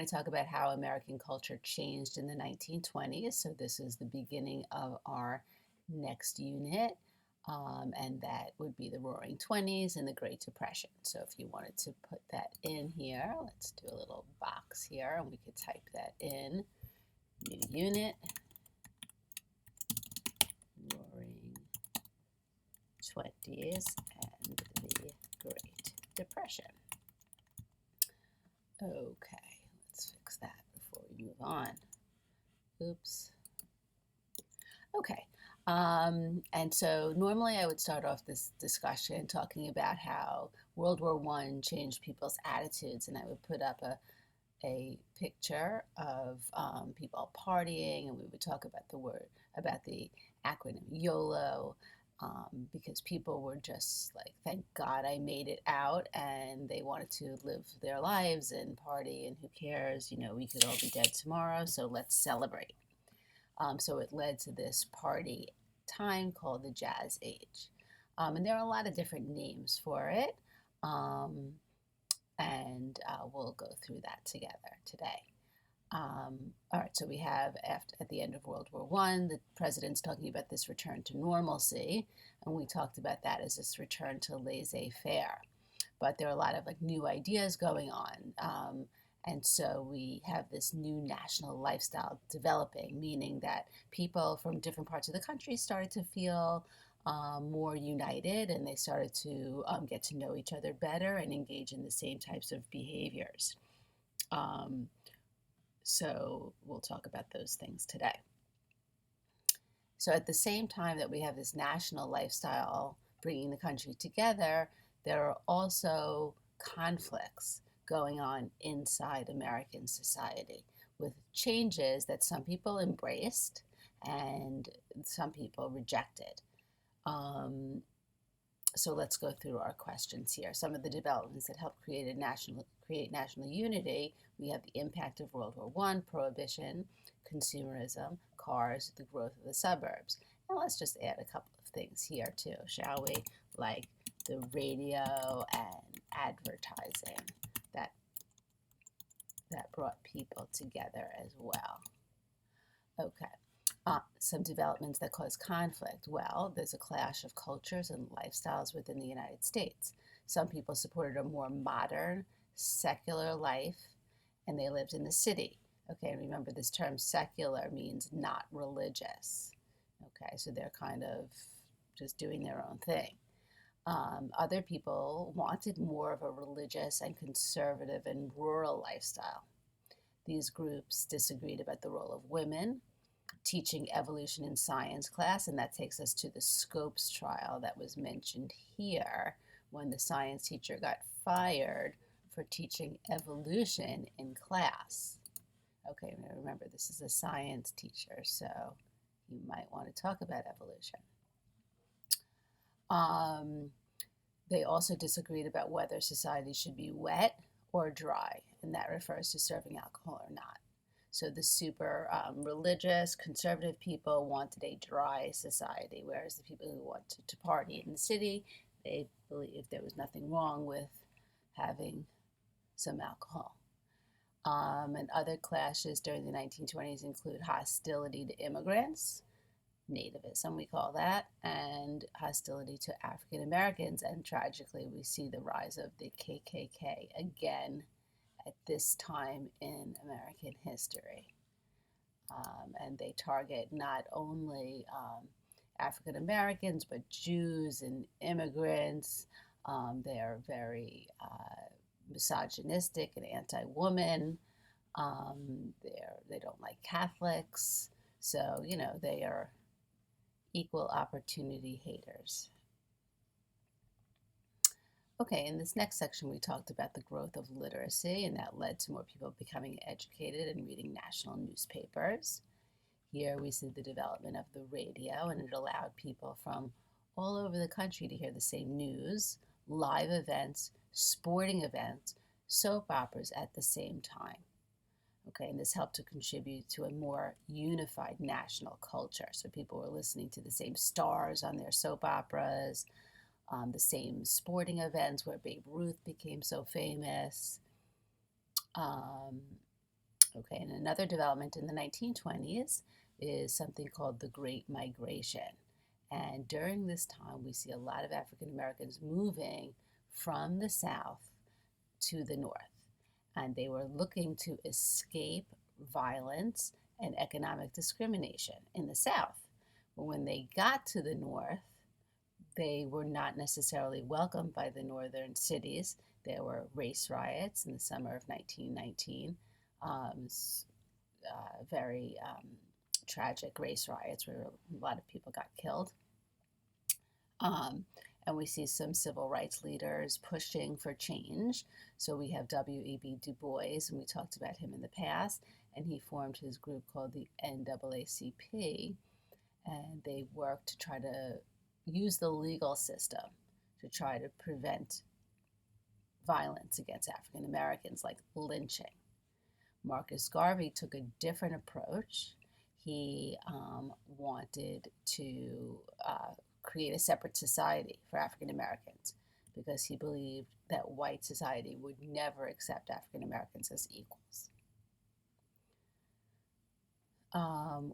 I talk about how American culture changed in the 1920s. So this is the beginning of our next unit. And that would be the Roaring Twenties and the Great Depression. So if you wanted to put that in here, let's do a little box here and we could type that in. New unit, Roaring Twenties and the Great Depression. Okay, let's fix that before we move on. Oops. Okay. And so normally I would start off this discussion talking about how World War I changed people's attitudes, and I would put up a picture of people partying, and we would talk about about the acronym YOLO, because people were just like, thank God I made it out, and they wanted to live their lives and party, and who cares, we could all be dead tomorrow, so let's celebrate. So it led to this party time called the Jazz Age. And there are a lot of different names for it. Um, and we'll go through that together today. All right, so we have at the end of World War I, the president's talking about this return to normalcy, and we talked about that as this return to laissez-faire. But there are a lot of new ideas going on. And so we have this new national lifestyle developing, meaning that people from different parts of the country started to feel more united, and they started to get to know each other better and engage in the same types of behaviors. Um, so we'll talk about those things today. So at the same time that we have this national lifestyle bringing the country together, there are also conflicts going on inside American society with changes that some people embraced and some people rejected. Um, so let's go through our questions here. Some of the developments that helped create national unity. We have the impact of World War I, prohibition, consumerism, cars, the growth of the suburbs. And let's just add a couple of things here too, shall we? Like the radio and advertising that brought people together as well. Okay. Some developments that cause conflict. Well, there's a clash of cultures and lifestyles within the United States. Some people supported a more modern, secular life, and they lived in the city. Okay, and remember this term secular means not religious. Okay, so they're kind of just doing their own thing. Other people wanted more of a religious and conservative and rural lifestyle. These groups disagreed about the role of women, teaching evolution in science class, and that takes us to the Scopes trial that was mentioned here when the science teacher got fired for teaching evolution in class. Okay, remember this is a science teacher, so you might want to talk about evolution. They also disagreed about whether society should be wet or dry, and that refers to serving alcohol or not. So the super religious, conservative people wanted a dry society, whereas the people who wanted to party in the city, they believed there was nothing wrong with having some alcohol. And other clashes during the 1920s include hostility to immigrants, nativism we call that, and hostility to African Americans. And tragically, we see the rise of the KKK again at this time in American history. And they target not only African Americans, but Jews and immigrants. They're very misogynistic and anti-woman. They don't like Catholics. So, they are equal opportunity haters. Okay, in this next section, we talked about the growth of literacy, and that led to more people becoming educated and reading national newspapers. Here we see the development of the radio, and it allowed people from all over the country to hear the same news, live events, sporting events, soap operas at the same time. Okay, and this helped to contribute to a more unified national culture. So people were listening to the same stars on their soap operas, the same sporting events where Babe Ruth became so famous. Um, Okay, and another development in the 1920s is something called the Great Migration. And during this time, we see a lot of African Americans moving from the South to the North. And they were looking to escape violence and economic discrimination in the South. But when they got to the North, they were not necessarily welcomed by the northern cities. There were race riots in the summer of 1919, um, very tragic race riots where a lot of people got killed. Um, and we see some civil rights leaders pushing for change. So we have W.E.B. Du Bois, and we talked about him in the past, and he formed his group called the NAACP, and they worked to try to use the legal system to try to prevent violence against African Americans, like lynching. Marcus Garvey took a different approach. He wanted to create a separate society for African Americans because he believed that white society would never accept African Americans as equals.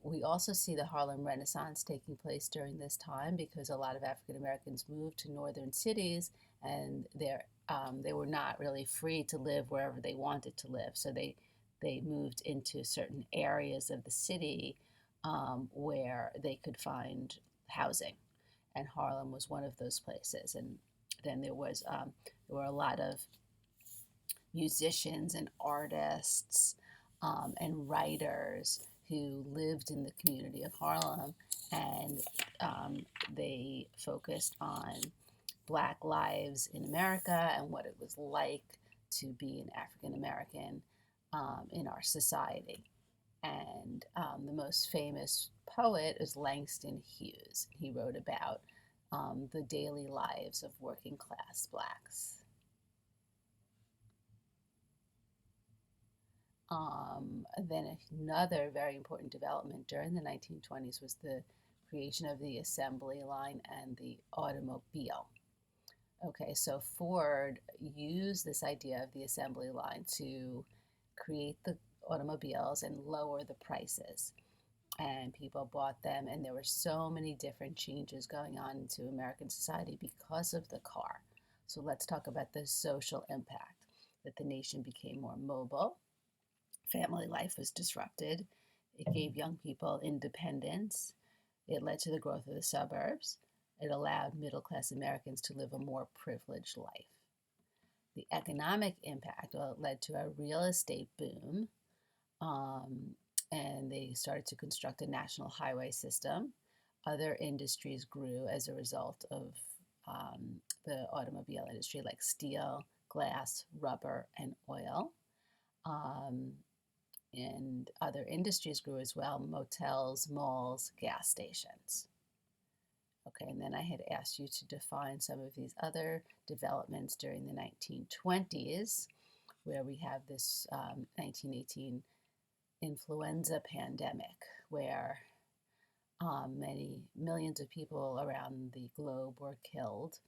We also see the Harlem Renaissance taking place during this time because a lot of African Americans moved to northern cities and they were not really free to live wherever they wanted to live. So they moved into certain areas of the city where they could find housing. And Harlem was one of those places. And then there were a lot of musicians and artists and writers who lived in the community of Harlem, and they focused on Black lives in America and what it was like to be an African American in our society. And the most famous poet is Langston Hughes. He wrote about the daily lives of working class Blacks. Then another very important development during the 1920s was the creation of the assembly line and the automobile. Okay, so Ford used this idea of the assembly line to create the automobiles and lower the prices. And people bought them, and there were so many different changes going on into American society because of the car. So let's talk about the social impact, that the nation became more mobile. Family life was disrupted. It gave young people independence. It led to the growth of the suburbs. It allowed middle class Americans to live a more privileged life. The economic impact led to a real estate boom, and they started to construct a national highway system. Other industries grew as a result of the automobile industry, like steel, glass, rubber, and oil. And other industries grew as well: motels, malls, gas stations. Okay, and then I had asked you to define some of these other developments during the 1920s, where we have this 1918 influenza pandemic, where many millions of people around the globe were killed,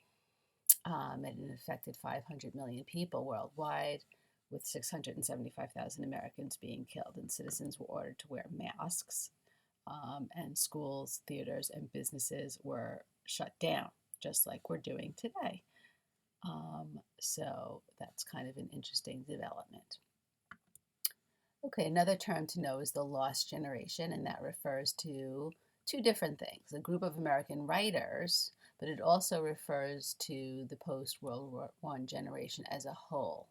and it affected 500 million people worldwide, with 675,000 Americans being killed, and citizens were ordered to wear masks, and schools, theaters, and businesses were shut down, just like we're doing today. So that's kind of an interesting development. Okay, another term to know is the lost generation, and that refers to two different things: a group of American writers, but it also refers to the post-World War I generation as a whole.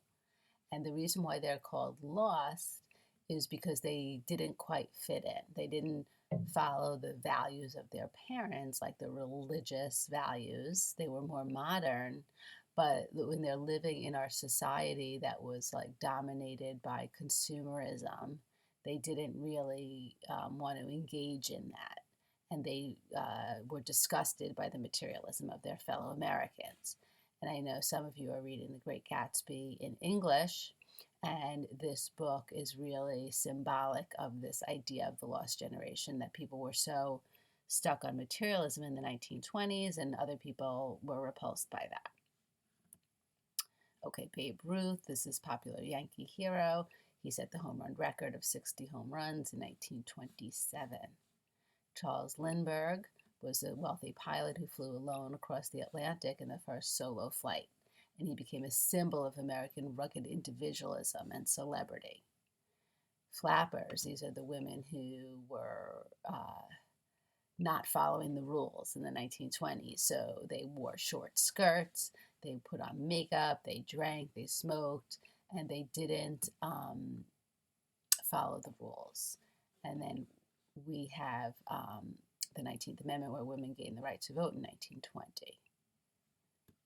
And the reason why they're called lost is because they didn't quite fit in. They didn't follow the values of their parents, like the religious values. They were more modern, but when they're living in our society that was like dominated by consumerism, they didn't really want to engage in that. And they were disgusted by the materialism of their fellow Americans. And I know some of you are reading The Great Gatsby in English, and this book is really symbolic of this idea of the lost generation, that people were so stuck on materialism in the 1920s, and other people were repulsed by that. Okay, Babe Ruth, this is popular Yankee hero. He set the home run record of 60 home runs in 1927. Charles Lindbergh was a wealthy pilot who flew alone across the Atlantic in the first solo flight, and he became a symbol of American rugged individualism and celebrity. Flappers, these are the women who were not following the rules in the 1920s. So they wore short skirts, they put on makeup, they drank, they smoked, and they didn't follow the rules. And then we have the 19th Amendment, where women gained the right to vote in 1920.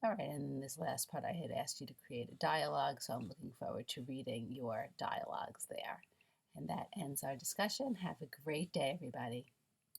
All right, and in this last part, I had asked you to create a dialogue, so I'm looking forward to reading your dialogues there. And that ends our discussion. Have a great day, everybody.